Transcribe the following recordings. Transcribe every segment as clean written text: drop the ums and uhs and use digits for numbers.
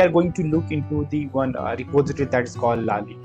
we are going to look into the one repository that is called Lali.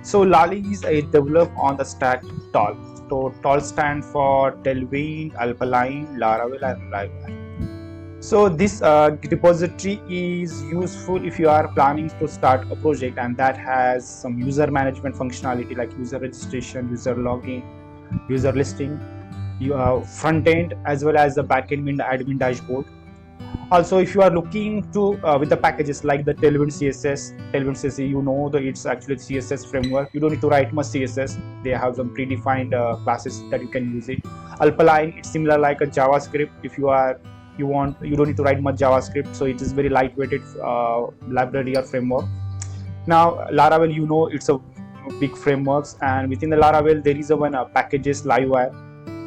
So Lali is developed on the stack Tall. So Tall stands for Tailwind, Alpine, Laravel, and Livewire. So this repository is useful if you are planning to start a project and that has some user management functionality like user registration, user login, user listing, front end as well as the backend admin dashboard. Also, if you are looking to with the packages like the TailwindCSS, you know that it's actually CSS framework. You don't need to write much CSS. They have some predefined classes that you can use it. Alpine, it's similar like a JavaScript. If you don't need to write much JavaScript, so it is very lightweighted library or framework. Now Laravel, you know, it's a big frameworks, and within the Laravel there is a one packages Livewire.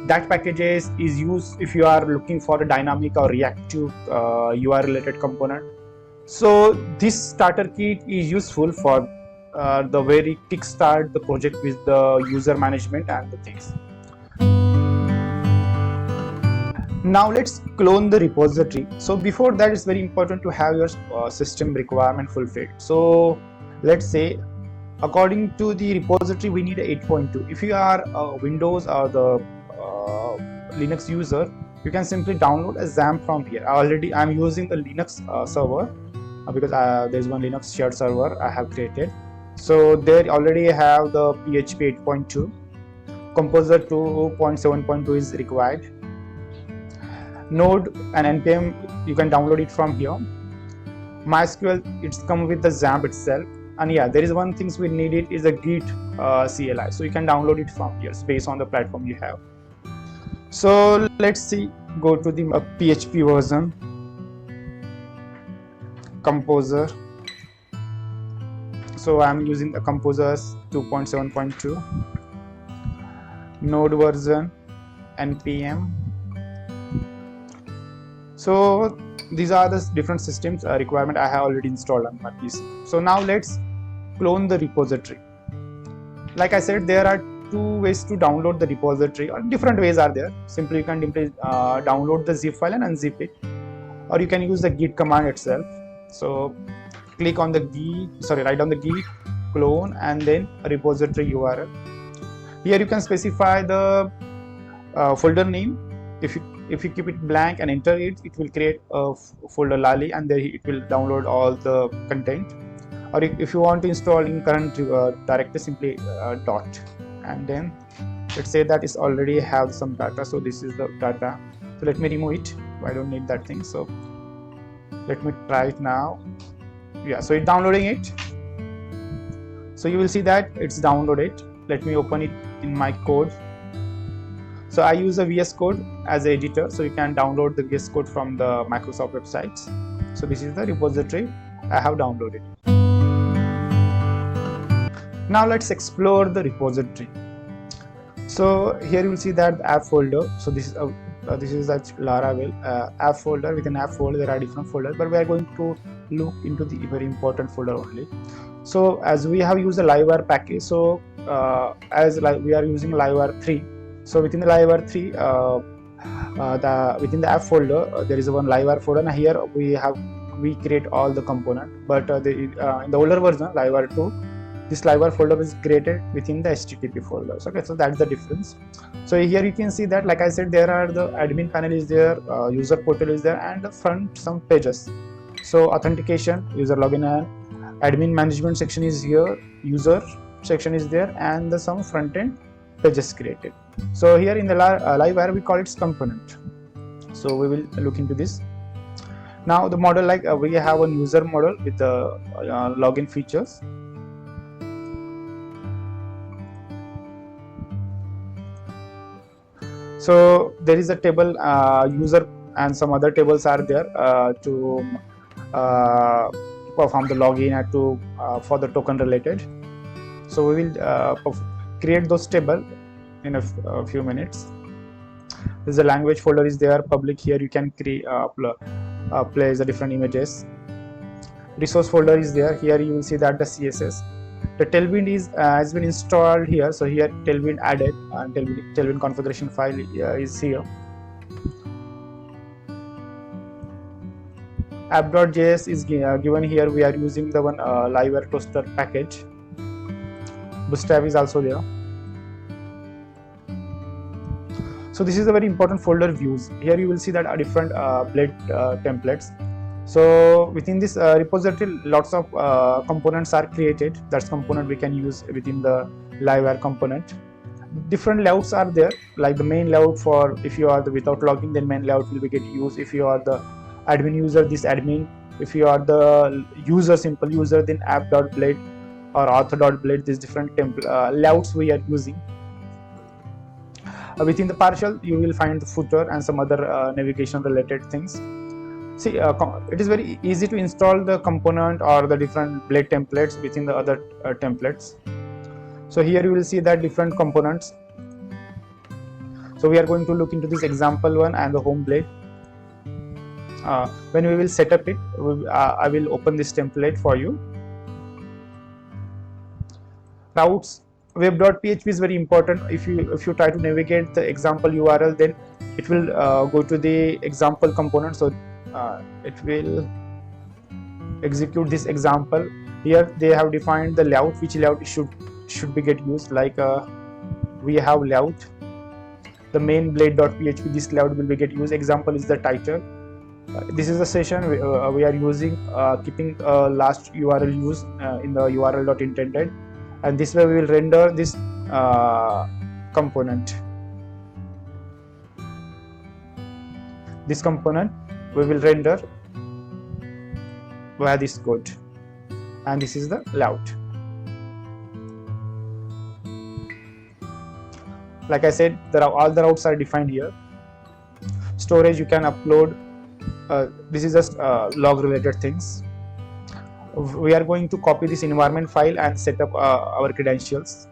That packages is used if you are looking for a dynamic or reactive UI related component. So this starter kit is useful for the very kickstart the project with the user management and the things. Now let's clone the repository. So before that, it's very important to have your system requirement fulfilled. So let's say according to the repository we need 8.2. If you are Windows or the Linux user, you can simply download a XAMPP from here. I'm using the Linux server because there's one Linux shared server I have created. So there already have the PHP 8.2. Composer 2.7.2 is required. Node and npm, you can download it from here. MySQL, it's come with the XAMPP itself. And yeah, there is one thing we need, it is a Git CLI, so you can download it from here based on the platform you have. So let's see, go to the PHP version, Composer. So I'm using the Composer 2.7.2, Node version, npm. So these are the different systems requirement I have already installed on my PC. So now let's clone the repository. Like I said, there are two ways to download the repository, or different ways are there. Simply you can download the zip file and unzip it, or you can use the git command itself. So click on the write down the git clone and then repository URL. Here you can specify the folder name. If you keep it blank and enter it, it will create a folder Lali, and there it will download all the content. Or if you want to install in current directory, simply dot, and then let's say that is already have some data. So this is the data. So let me remove it. I don't need that thing. So let me try it now. Yeah, so it's downloading it. So you will see that it's downloaded. Let me open it in my code. So I use a VS Code as an editor, so you can download the VS Code from the Microsoft websites. So this is the repository I have downloaded. Now let's explore the repository. So here you will see that app folder. So this is that Laravel app folder. Within app folder there are different folders, but we are going to look into the very important folder only. So as we have used the Livewire package, so we are using Livewire 3. So within the Livewire 3, within the app folder, there is one Livewire folder, and here we create all the component. But in the older version, Livewire 2, this Livewire folder is created within the HTTP folders. Okay, so that's the difference. So here you can see that, like I said, there are the admin panel is there, user portal is there, and the front some pages. So authentication, user login, and admin management section is here, user section is there, and some front end pages created. So here in the Livewire we call it component. So we will look into this. Now the model, like we have a user model with the login features. So there is a table user, and some other tables are there to perform the login and to for the token related. So we will create those table in a few minutes. There's a language folder is there, public. Here you can create place the different images. Resource folder is there. Here you will see that the CSS. The Tailwind has been installed here. So here Tailwind added, and Tailwind configuration file is here. app.js is given here. We are using the one Livewire toaster package. Bootstrap is also there. So this is a very important folder views. Here you will see that are different blade templates. So within this repository, lots of components are created. That's component we can use within the Livewire component. Different layouts are there, like the main layout for if you are the without logging, then main layout will be get used. If you are the admin user, this admin. If you are the user, simple user, then app.blade or author.blade. These different layouts we are using. Within the partial, you will find the footer and some other navigation related things. See, it is very easy to install the component or the different blade templates within the other templates. So here you will see that different components. So we are going to look into this example one and the home blade. When we will set up it, I will open this template for you. Routes. Web.php is very important. If you try to navigate the example URL, then it will go to the example component. So it will execute this example. Here they have defined the layout, which layout should be get used. Like we have layout, the main blade.php, this layout will be get used. Example is the title. This is the session we are using, keeping last URL use in the URL.intended, and this way we will render this component. This component we will render via this code, and this is the layout. Like I said, all the routes are defined here. Storage, you can upload. This is just log related things. We are going to copy this environment file and set up our credentials.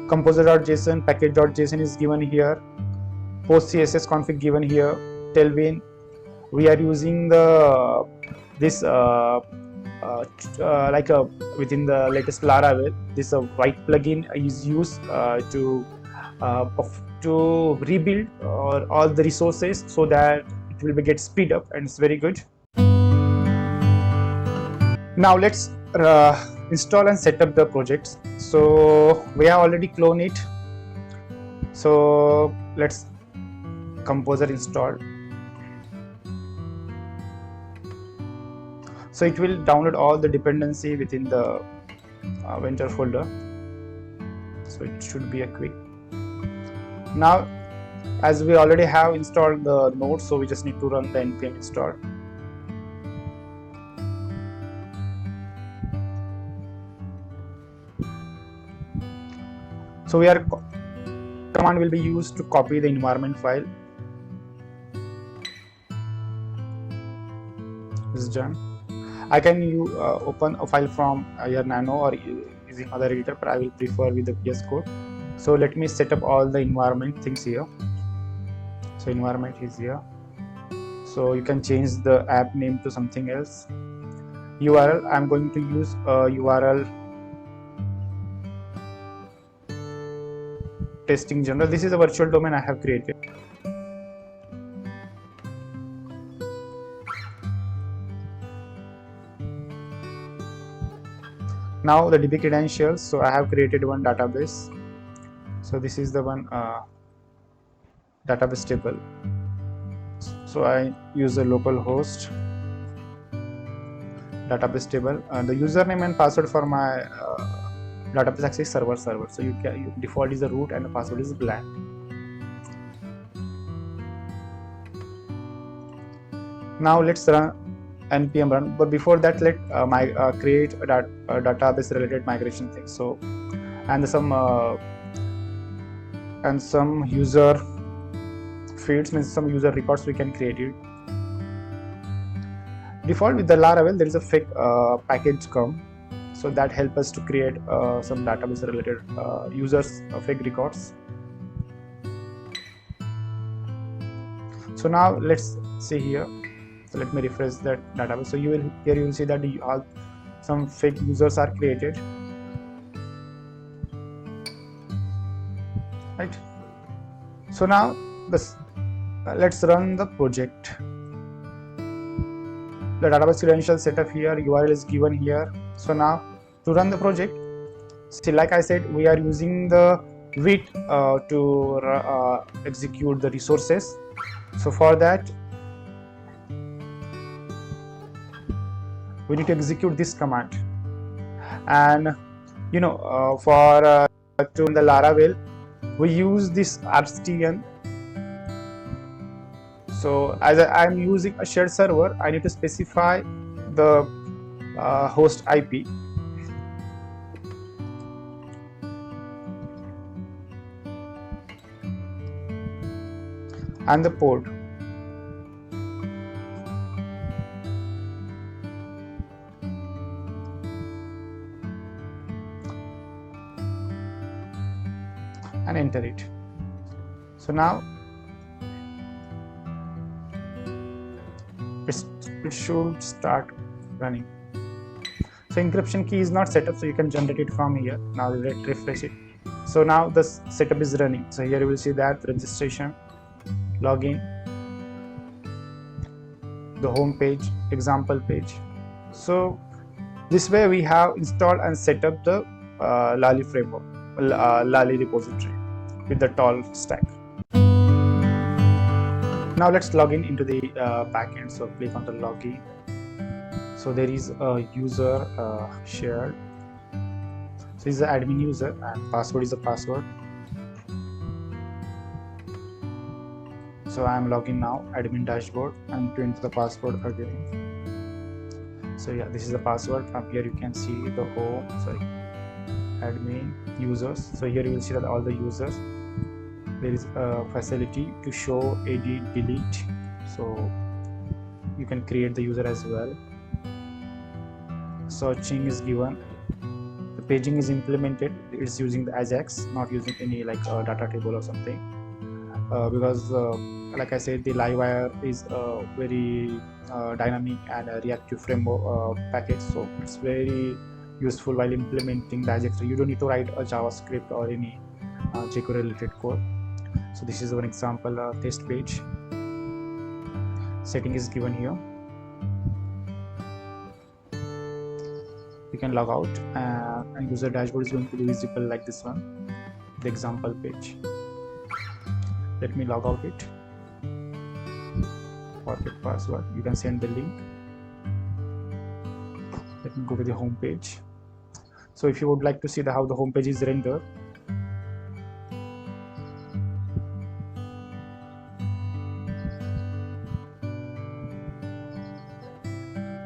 Composer.json, package.json is given here. Post CSS config given here. Tailwind, we are using the this within the latest Laravel, this white plugin is used to rebuild all the resources so that it will get speed up, and it's very good. Now let's install and set up the projects. So we have already cloned it. So let's Composer install. So it will download all the dependency within the vendor folder. So it should be a quick. Now, as we already have installed the node, so we just need to run the npm install. So command will be used to copy the environment file. This is done. I can open a file from your Nano or using other editor, but I will prefer with the VS Code. So let me set up all the environment things here. So environment is here. So you can change the app name to something else. URL, I'm going to use URL testing general. This is a virtual domain I have created. Now the DB credentials. So I have created one database. So this is the one database table. So I use a local host database table, and the username and password for my database access server. So you default is the root and the password is blank. Now let's run npm run, but before that let create a database related migration thing. So and some user fields, means some user records we can create it. Default with the Laravel there is a fake package come, so that help us to create some database related users fake records. So now let's see here. So let me refresh that database. So you will see that some fake users are created, right? So now let's run the project. the database credential setup here, URL is given here. So now to run the project, see, like I said, we are using the wait to execute the resources. So for that, we need to execute this command. And you know, for to run the Laravel, we use this rstn. So as I'm using a shared server, I need to specify the host IP. And the port. And enter it. So now it should start running. So encryption key is not set up, so you can generate it from here. Now let's refresh it. So now the setup is running. So here you will see that registration, login, the home page, example page. So this way we have installed and set up the Lali framework, Lali repository with the tall stack. Now let's log in into the backend. So click on the login. So there is a user shared. So this is the admin user and password is the password. So I am logging now, admin dashboard, and to enter the password again. So yeah, this is the password. From here you can see the home, admin users. So here you will see that all the users. There is a facility to show, edit, delete. So you can create the user as well. Searching is given. The paging is implemented. It's using the Ajax, not using any like data table or something. Because like I said, the Livewire is a very dynamic and reactive framework package. So it's very useful while implementing the Ajax. So you don't need to write a JavaScript or any jQuery related code. So this is one example test page. Setting is given here. You can log out and user dashboard is going to be visible like this one, the example page. Let me log out it. Forget password. You can send the link. Let me go to the home page. So if you would like to see how the home page is rendered,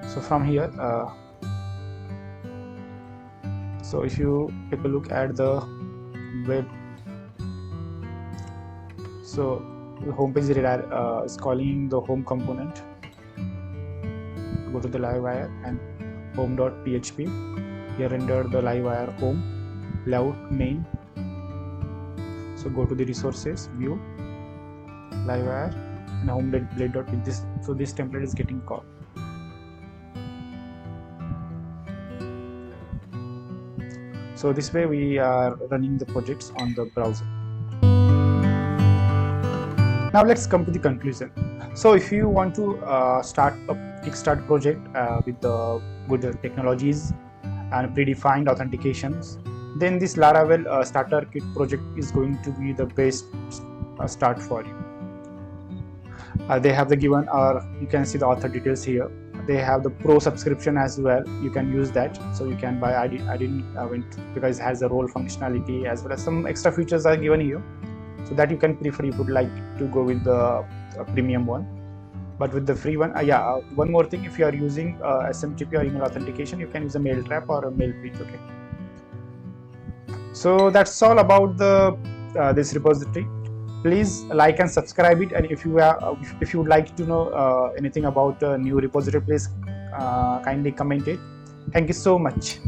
so from here, so if you take a look at the web, so the home page is calling the home component. Go to the Livewire and home.php. Here render the Livewire home, layout main. So go to the resources, view, Livewire, and home.blade.py. So this template is getting called. So this way we are running the projects on the browser. Now let's come to the conclusion. So if you want to start a Kickstart project with the good technologies and predefined authentications, then this Laravel Starter Kit project is going to be the best start for you. They have the given, you can see the author details here. They have the pro subscription as well. You can use that. So you can buy. I didn't because it has a role functionality as well as some extra features are given here. So that you can prefer. You would like to go with the premium one, but with the free one, one more thing. If you are using SMTP or email authentication, you can use a mail trap or a mail pitch. Okay. So that's all about the this repository. Please like and subscribe it, and if you would like to know anything about a new repository, please kindly comment it. Thank you so much.